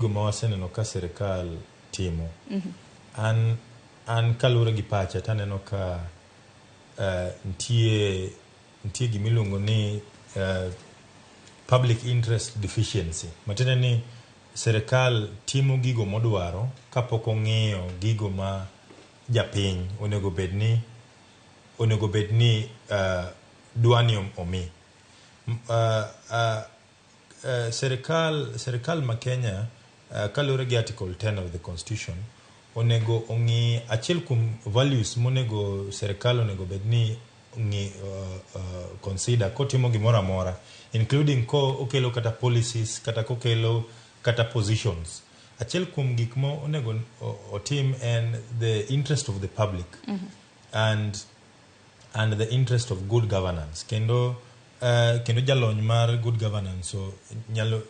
Gumawaseneno ka Sirkal timo. An kalure gi pacha taneno ka ntie gimiluongo ni public interest deficiency. Matiende ni Sirkal timo gigo modwaro kapok ong'iyo gigo ma japiny onego bedni dwani omi. Sirkal ma Kenya kalure gi Article 10 of the Constitution onego ong'i achiel kuom values monego Sirkal onego bedni consider kotimo gimoro amora, including ko okelo kata policies kata kokelo kata positions. Achiel kuom gik mo onego otim en the interest of the public and the interest of good governance. Kendo jalony mar good governance so nyalo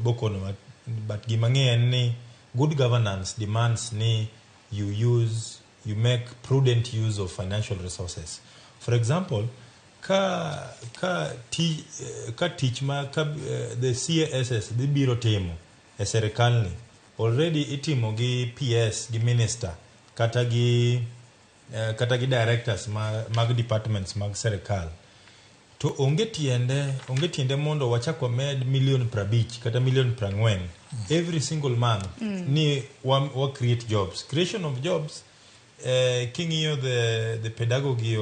bokono, but gima ng'e en ni good governance demands ni you make prudent use of financial resources. For example, the CASS dhi biro timo e Sirkal ni already itimo gi PS gi minister kata gi directors mag departments mag Sirkal. To onge tiende mondo wachak wamed $50,000,000 kata $40,000,000 every single month ni wa create jobs. Creation of jobs, king'iyo the pedagogy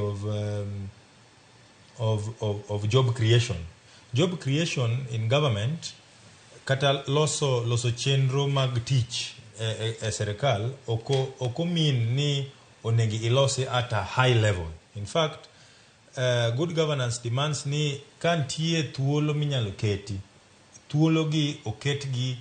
of job creation. Job creation in government kata loso chenro mag tich e Sirkal oko mean ni onegi ilosi at a high level. In fact, good governance demands ni kantie thuolo minyalo keti, thuolo gi oket gi